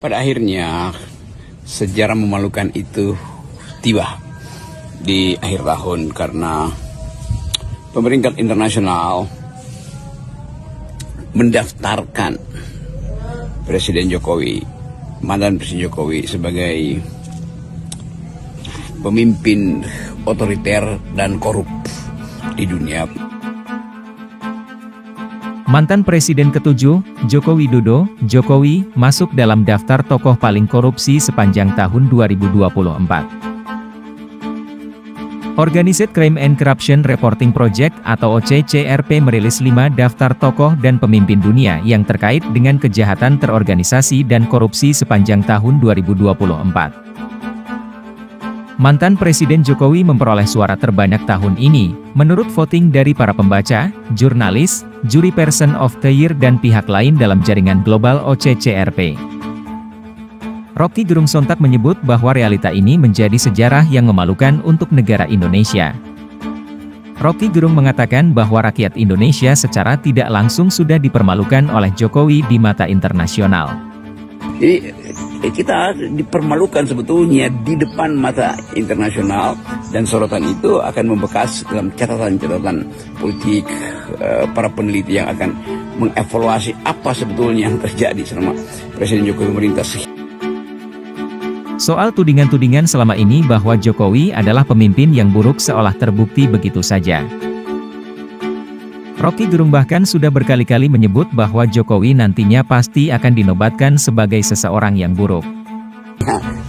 Pada akhirnya sejarah memalukan itu tiba di akhir tahun karena pemerintah internasional mendaftarkan Presiden Jokowi, mantan Presiden Jokowi sebagai pemimpin otoriter dan korup di dunia. Mantan Presiden ke-7, Joko Widodo, Jokowi, masuk dalam daftar tokoh paling korupsi sepanjang tahun 2024. Organized Crime and Corruption Reporting Project atau OCCRP merilis 5 daftar tokoh dan pemimpin dunia yang terkait dengan kejahatan terorganisasi dan korupsi sepanjang tahun 2024. Mantan Presiden Jokowi memperoleh suara terbanyak tahun ini, menurut voting dari para pembaca, jurnalis, juri Person of the Year dan pihak lain dalam jaringan global OCCRP. Rocky Gerung sontak menyebut bahwa realita ini menjadi sejarah yang memalukan untuk negara Indonesia. Rocky Gerung mengatakan bahwa rakyat Indonesia secara tidak langsung sudah dipermalukan oleh Jokowi di mata internasional. Jadi kita dipermalukan sebetulnya di depan mata internasional, dan sorotan itu akan membekas dalam catatan-catatan politik para peneliti yang akan mengevaluasi apa sebetulnya yang terjadi selama Presiden Jokowi memerintah. Soal tudingan-tudingan selama ini bahwa Jokowi adalah pemimpin yang buruk seolah terbukti begitu saja. Rocky Gerung bahkan sudah berkali-kali menyebut bahwa Jokowi nantinya pasti akan dinobatkan sebagai seseorang yang buruk.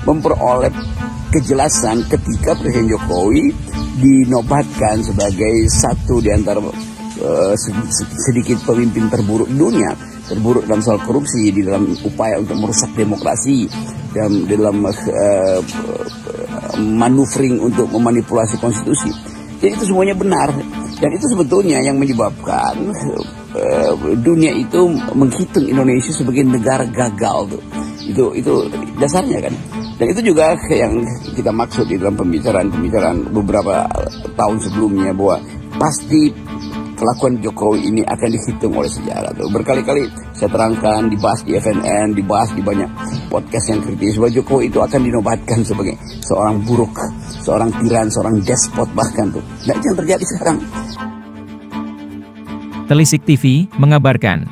Memperoleh kejelasan ketika Presiden Jokowi dinobatkan sebagai satu di antara sedikit pemimpin terburuk di dunia, terburuk dalam soal korupsi, di dalam upaya untuk merusak demokrasi, dan dalam maneuvering untuk memanipulasi konstitusi. Jadi itu semuanya benar. Dan itu sebetulnya yang menyebabkan dunia itu menghitung Indonesia sebagai negara gagal tuh. Itu dasarnya kan. Dan itu juga yang kita maksud di dalam pembicaraan beberapa tahun sebelumnya, bahwa pasti kelakuan Jokowi ini akan dihitung oleh sejarah tuh. Berkali-kali saya terangkan, dibahas di FNN, dibahas di banyak podcast yang kritis, bahwa Jokowi itu akan dinobatkan sebagai seorang buruk, seorang tiran, seorang despot bahkan tuh. Nah, itu yang terjadi sekarang. Telisik TV mengabarkan.